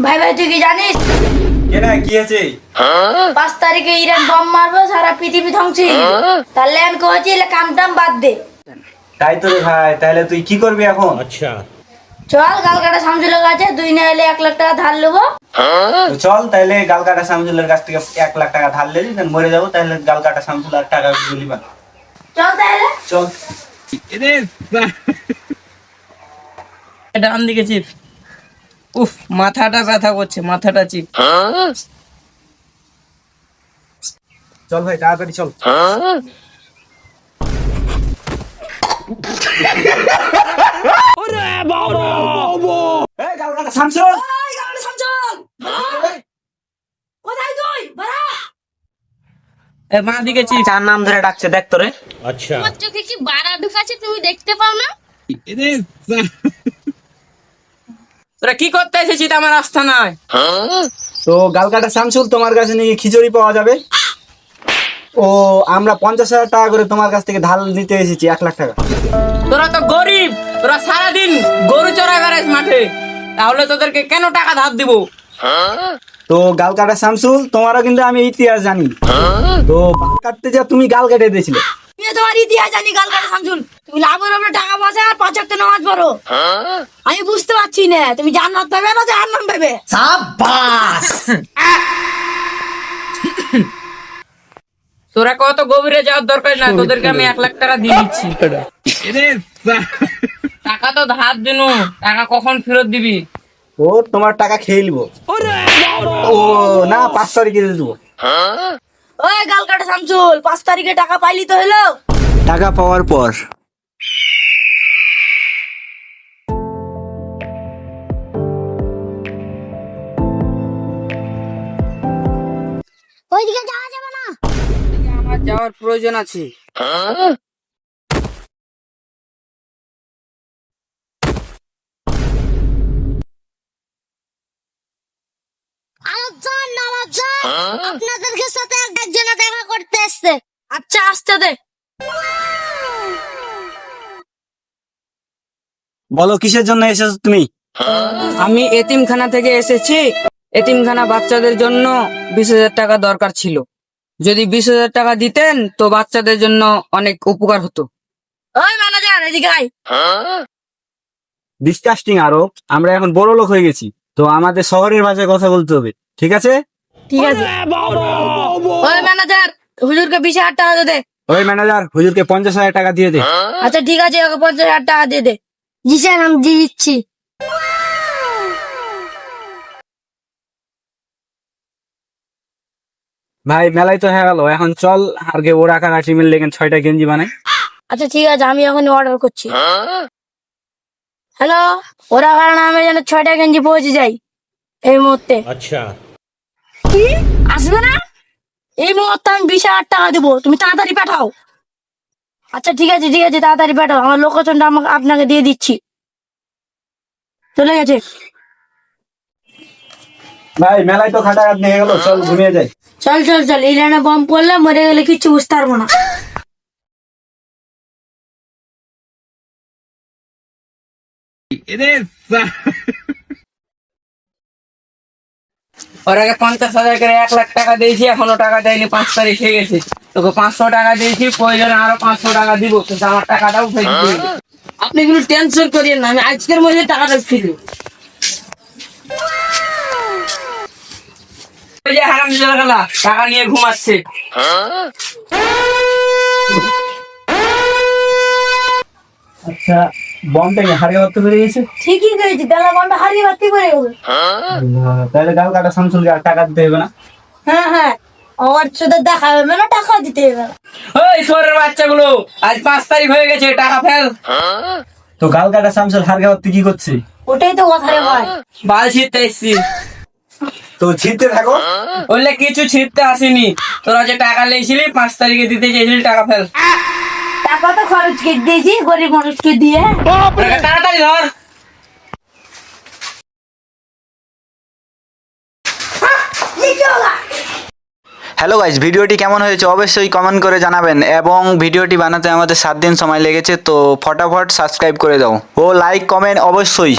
ভাই ভাই তুই কি জানিস কেন কি আছে? 5 তারিখে ইরান বম মারবো, সারা পৃথিবী ধ্বংস হয়ে যাবে। তাহলে আমি কইছি এলে কাম টাম বাদ দে। তাই তো রে ভাই, তাহলে তুই কি করবি এখন? চল কালকাটা শামসুলের কাছে 2 না হলে 1 লাখ টাকা ধার নেবো। তো চল তাহলে গালকাটা শামসুলের কাছ থেকে 1 লাখ টাকা ধার লেলি, দেন মরে যাবো, তাহলে গালকাটা শামসুল আর টাকা দিবা। চল তাহলে। চল। ডান দিকে চিপ। উফ, মাথাটা ব্যথা করছে, মাথাটা চিপ। চল ভাই তাড়াতাড়ি চল। এই গালকাটা শামসুল, এই গালকাটা শামসুল, কোথায় তুই? বাড়া। এ মা দিকে চিপ। চার নাম ধরে ডাকছে, দেখ তোরে। তোমার চোখে কি বাড়া ঢুকাছে তুমি দেখতে পাও না? তোরা কি করতে এসেছিস আমার আস্থানায়? তো গালকাটা শামসুল, তোমার কাছে নাকি খিচুড়ি পাওয়া যাবে। ও আমরা 50,000 টাকা করে তোমার কাছ থেকে ধার নিতে এসেছি, 1 লাখ টাকা। তোরা তো গরিব, তোরা সারাদিন গরু চড়াই বেড়াইস মাঠে, তাহলে তোদেরকে কেন টাকা ধার দিব? তো গালকাটা শামসুল, তোমারও কিন্তু আমি ইতিহাস জানি। তো বাল কাটতে যা তুমি গাল কেটে দিয়েছিলে। তুই তোমার ইতিহাস জানি গালকাটা শামসুল। তুমি লাভের উপরে টাকা পয়সা আর 5 ওয়াক্ত নামাজ পড়ো। আমি বুঝতে পারছি না তুমি জান্নাত পাবে না জাহান্নাম পাবে। তোরা কত গভীরে যাওয়ার দরকার না, তোদেরকে আমি 1 লাখ টাকা দিয়ে দিচ্ছি। টাকা তো ধার দিনু, টাকা কখন ফেরত দিবি? ও তোমার টাকা খেয়ে নিবো। ও না, 5 তারিখে দিয়ে দেবো। ওই গালকাটা শামসুল, 5 তারিখে টাকা পাইলি তো হলো। টাকা পাওয়ার পর ওইদিকে যাওয়া যাবে না। আমার যাওয়ার প্রয়োজন আছে। আলোচন নামাজন আপনাদের সাথে একজন দেখা করতে এসেছে। আচ্ছা আসতে দে। বলো কিসের জন্য এসেছো তুমি? আমি এতিমখানা থেকে এসেছি। এতিমখানা বাচ্চাদের জন্য 20,000 টাকা দরকার ছিল। যদি 20,000 টাকা দিতেন তো বাচ্চাদের জন্য অনেক উপকার হতো। ওই ম্যানেজার এদিকে আয়। ডিসকাস্টিং আরো, আমরা এখন বড় লোক হয়ে গেছি, তো আমাদের শহরের ভাষায় কথা বলতে হবে, ঠিক আছে? ঠিক আছে। ওই ম্যানেজার হুজুরকে 20,000 টাকা দে। ওই ম্যানেজার হুজুরকে 50,000 টাকা দিয়ে দে। আচ্ছা ঠিক আছে, ওকে 50,000 টাকা দিয়ে দে। জি স্যার, আমি দিয়ে দিচ্ছি। ভাই মেলাই তো হয়ে গেল, এখন চল আগে ওরা কাটা টিমের লেগে 6টা গেঞ্জি বানাই। আচ্ছা ঠিক আছে, আমি এখন অর্ডার করছি। হ্যালো, ওরা কারণ আমি যেন 6টা গেঞ্জি পৌঁছে যাই এই মুহূর্তে। अच्छा কি আসবে না? এই মুহূর্তে আমি 20,000 টাকা দেবো, তুমি তাড়াতাড়ি পাঠাও। আচ্ছা ঠিক আছে ঠিক আছে, তাড়াতাড়ি পাঠাও। আমার লোকেশনটা আমাকে আপনাকে দিয়ে দিচ্ছি। চলে গেছে। ভাই মেলাই তো খাটাঘাট নিয়ে গেল, চল ঘুমিয়ে যাই। চল চল চল, ইরানে বম পড়লে মরে গেলে কিচ্ছু বুঝতে পারবো না। ওর আগে 50,000 করে 1 লাখ টাকা দিয়েছি, এখনো টাকা দেয়নি। 5 তারিখ হয়ে গেছে, তোকে 500 টাকা দিয়েছি, প্রয়োজনে আরো 500 টাকা দিব, কিন্তু আমার টাকাটা উঠে দিতে হবে। আপনি কোনো টেনশন করিয়েন না, আমি আজকের মধ্যে টাকাটা ফিরব। ওই যে হারামজাদা গেলা টাকা নিয়ে ঘুমাচ্ছে। আচ্ছা বমটা কি হারিয়ে বাড়তে পেরে গেছে? ঠিকই করেছি, বেলা বমটা হারিয়ে বাড়তে করে গেছে। তাহলে গাল কাটা শামসুলকে আর টাকা দিতে হবে না? হ্যাঁ হ্যাঁ, আমার সাথে দেখা হবে না, টাকা দিতে হবে না। ওই শহরের বাচ্চাগুলো, আজ 5 তারিখ হয়ে গেছে, টাকা ফেল। তো গাল কাটা শামসুল হার গাওয়াতে কি করছে? ওটাই তো কথা রে ভাই। বাল ছিঁড়তে এসছি। তো ছিটতে থাকো। বললে কিছু ছিঁড়তে আসেনি, তোরা যে টাকা লেছিলি 5 তারিখে দিতে চেয়েছিলি, টাকা ফেল। টাকা তো খরচ করে দিয়েছি গরিব মানুষকে দিয়ে। টাকা তাড়াতাড়ি ধর। হ্যালো গাইস, ভিডিওটি কেমন হয়েছে অবশ্যই কমেন্ট করে জানাবেন, এবং ভিডিওটি বানাতে আমাদের 7 দিন সময় লেগেছে, তো ফটাফট সাবস্ক্রাইব করে দাও ও লাইক কমেন্ট অবশ্যই।